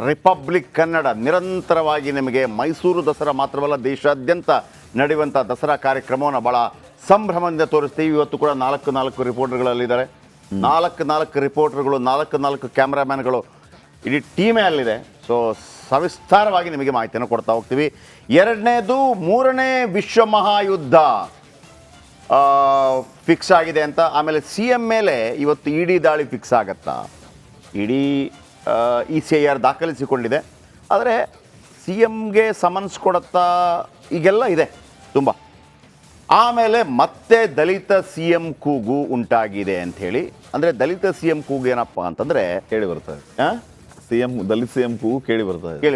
Republic Kannada ನಿರಂತರವಾಗಿ ನಿಮಗೆ ಮೈಸೂರು ದಸರಾ ಮಾತ್ರವಲ್ಲ ದೇಶಾದ್ಯಂತ ನಡೆಯುವಂಥ ದಸರಾ ಕಾರ್ಯಕ್ರಮವನ್ನು ಭಾಳ ಸಂಭ್ರಮದಿಂದ ತೋರಿಸ್ತೀವಿ. ಇವತ್ತು ಕೂಡ 4 ರಿಪೋರ್ಟರ್ಗಳಲ್ಲಿದ್ದಾರೆ. 4 ರಿಪೋರ್ಟರ್ಗಳು, 4 ಕ್ಯಾಮ್ರಾಮ್ಯಾನ್ಗಳು, ಇಡೀ ಟೀಮೇ ಅಲ್ಲಿದೆ. ಸೊ ಸವಿಸ್ತಾರವಾಗಿ ನಿಮಗೆ ಮಾಹಿತಿಯನ್ನು ಕೊಡ್ತಾ ಹೋಗ್ತೀವಿ. ಎರಡನೇದು 3ನೇ ವಿಶ್ವ ಮಹಾಯುದ್ಧ ಫಿಕ್ಸ್ ಆಗಿದೆ ಅಂತ. ಆಮೇಲೆ CM ಮೇಲೆ ಇವತ್ತು ಇಡಿ ದಾಳಿ ಫಿಕ್ಸ್ ಆಗತ್ತಾ? ಇಡೀ ECIR ದಾಖಲಿಸಿಕೊಂಡಿದೆ. ಆದರೆ CMಗೆ ಸಮನ್ಸ್ ಕೊಡುತ್ತಾ? ಈಗೆಲ್ಲ ಇದೆ ತುಂಬ. ಆಮೇಲೆ ಮತ್ತೆ ದಲಿತ CM ಕೂಗು ಉಂಟಾಗಿದೆ ಅಂಥೇಳಿ. ಅಂದರೆ ದಲಿತ CM ಕೂಗು ಏನಪ್ಪ ಅಂತಂದರೆ ಕೇಳಿ ಬರ್ತದೆ. ದಲಿತ CM ಕೂಗು ಕೇಳಿ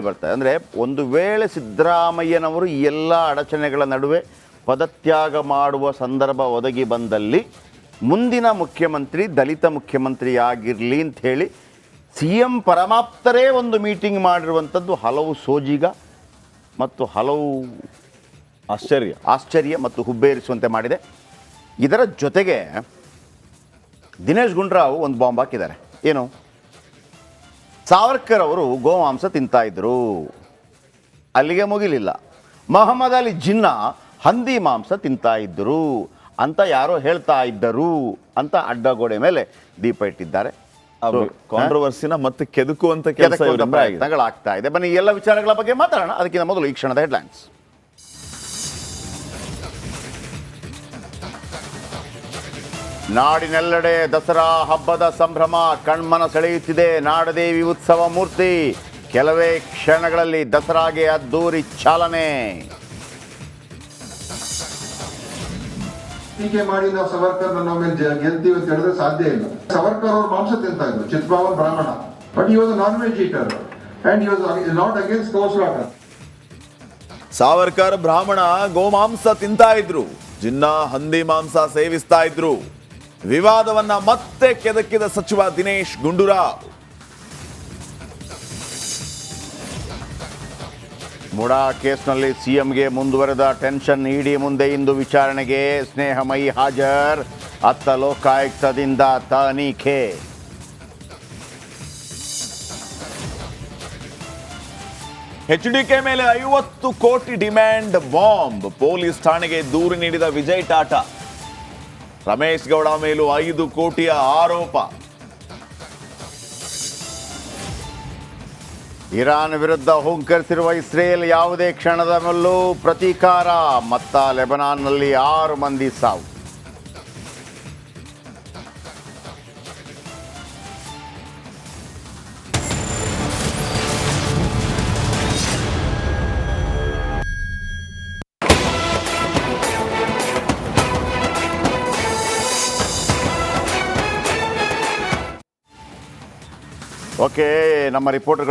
ಬರ್ತದೆ. ಅಂದರೆ ಒಂದು ವೇಳೆ ಸಿದ್ದರಾಮಯ್ಯನವರು ಈ ಎಲ್ಲ ಅಡಚಣೆಗಳ ನಡುವೆ ಪದತ್ಯಾಗ ಮಾಡುವ ಸಂದರ್ಭ ಒದಗಿ ಬಂದಲ್ಲಿ ಮುಂದಿನ ಮುಖ್ಯಮಂತ್ರಿ ದಲಿತ ಮುಖ್ಯಮಂತ್ರಿ ಆಗಿರಲಿ ಅಂಥೇಳಿ CM ಪರಮಾಪ್ತರೇ ಒಂದು ಮೀಟಿಂಗ್ ಮಾಡಿರುವಂಥದ್ದು ಹಲವು ಸೋಜಿಗ ಮತ್ತು ಹಲವು ಆಶ್ಚರ್ಯ ಮತ್ತು ಹುಬ್ಬೇರಿಸುವಂತೆ ಮಾಡಿದೆ. ಇದರ ಜೊತೆಗೆ ದಿನೇಶ್ ಗುಂಡೂರಾವ್ ಒಂದು ಬಾಂಬ್ ಹಾಕಿದ್ದಾರೆ. ಏನು? ಸಾವರ್ಕರ್ ಅವರು ಗೋಮಾಂಸ ತಿಂತಾಯಿದ್ರು, ಅಲ್ಲಿಗೆ ಮುಗಿಲಿಲ್ಲ. ಮೊಹಮ್ಮದ್ ಅಲಿ ಜಿನ್ನಾ ಹಂದಿ ಮಾಂಸ ತಿಂತಾಯಿದ್ರು ಅಂತ ಯಾರೋ ಹೇಳ್ತಾ ಇದ್ದರು ಅಂತ ಅಡ್ಡಗೋಡೆ ಮೇಲೆ ದೀಪ ಇಟ್ಟಿದ್ದಾರೆ. ಕಾಂಟ್ರವರ್ಸಿನ ಮತ್ತೆ ಕೆದಕುವಂತ ಪ್ರಯತ್ನಗಳಾಗ್ತಾ ಇದೆ. ಬನ್ನಿ ಎಲ್ಲ ವಿಚಾರಗಳ ಬಗ್ಗೆ ಮಾತಾಡೋಣ. ಅದಕ್ಕಿಂತ ಮೊದಲು ಈ ಕ್ಷಣದ ಹೆಡ್ಲೈನ್ಸ್. ನಾಡಿನೆಲ್ಲೆಡೆ ದಸರಾ ಹಬ್ಬದ ಸಂಭ್ರಮ ಕಣ್ಮನ ಸೆಳೆಯುತ್ತಿದೆ. ನಾಡದೇವಿ ಉತ್ಸವ ಮೂರ್ತಿ ಕೆಲವೇ ಕ್ಷಣಗಳಲ್ಲಿ ದಸರಾಗೆ ಅದ್ದೂರಿ ಚಾಲನೆ. ಟೀಕೆ ಮಾಡಿ ನಾವು ಸವರ್ಕರ್ ನಾವು ಮೇಲೆ ಗೆಲ್ತೀವಿ ಅಂತ ಹೇಳಿದ್ರೆ ಸಾಧ್ಯ ಇಲ್ಲ. ಸವರ್ಕರ್ ಅವರು ಮಾಂಸ ತಿಂತಾ ಇದ್ರು, ಚಿತ್ಪಾವನ್ ಬ್ರಾಹ್ಮಣ, but he was non veg eater and he was not against go slaughter. Savarkar ಬ್ರಾಹ್ಮಣ ಗೋಮಾಂಸ ತಿಂತಾ ಇದ್ರು, ಜಿನ್ನಾ ಹಂದಿ ಮಾಂಸ ಸೇವಿಸ್ತಾ ಇದ್ರು. ವಿವಾದವನ್ನ ಮತ್ತೆ ಕೆದಕಿದ ಸಚಿವ ದಿನೇಶ್ ಗುಂಡೂರಾವ್. ಮುಡಾ ಕೇಸ್ನಲ್ಲಿ CMಗೆ ಮುಂದುವರೆದ ಟೆನ್ಷನ್. ಇಡಿ ಮುಂದೆ ಇಂದು ವಿಚಾರಣೆಗೆ ಸ್ನೇಹಮಯಿ ಹಾಜರ್. ಅತ್ತ ಲೋಕಾಯುಕ್ತದಿಂದ ತನಿಖೆ. HDK ಮೇಲೆ 50 ಕೋಟಿ ಡಿಮ್ಯಾಂಡ್ ಬಾಂಬ್. ಪೊಲೀಸ್ ಠಾಣೆಗೆ ದೂರು ನೀಡಿದ ವಿಜಯ್ ಟಾಟಾ. ರಮೇಶ್ ಗೌಡ ಮೇಲೂ 5 ಕೋಟಿಯ ಆರೋಪ. ಇರಾನ್ ವಿರುದ್ಧ ಹುಂಕರಿಸಿರುವ ಇಸ್ರೇಲ್ ಯಾವುದೇ ಕ್ಷಣದ ಮೇಲೂ ಪ್ರತೀಕಾರ. ಮತ್ತ ಲೆಬನಾನ್ನಲ್ಲಿ 6 ಮಂದಿ ಸಾವು. ಓಕೆ, ನಮ್ಮ ರಿಪೋರ್ಟರ್ಗಳು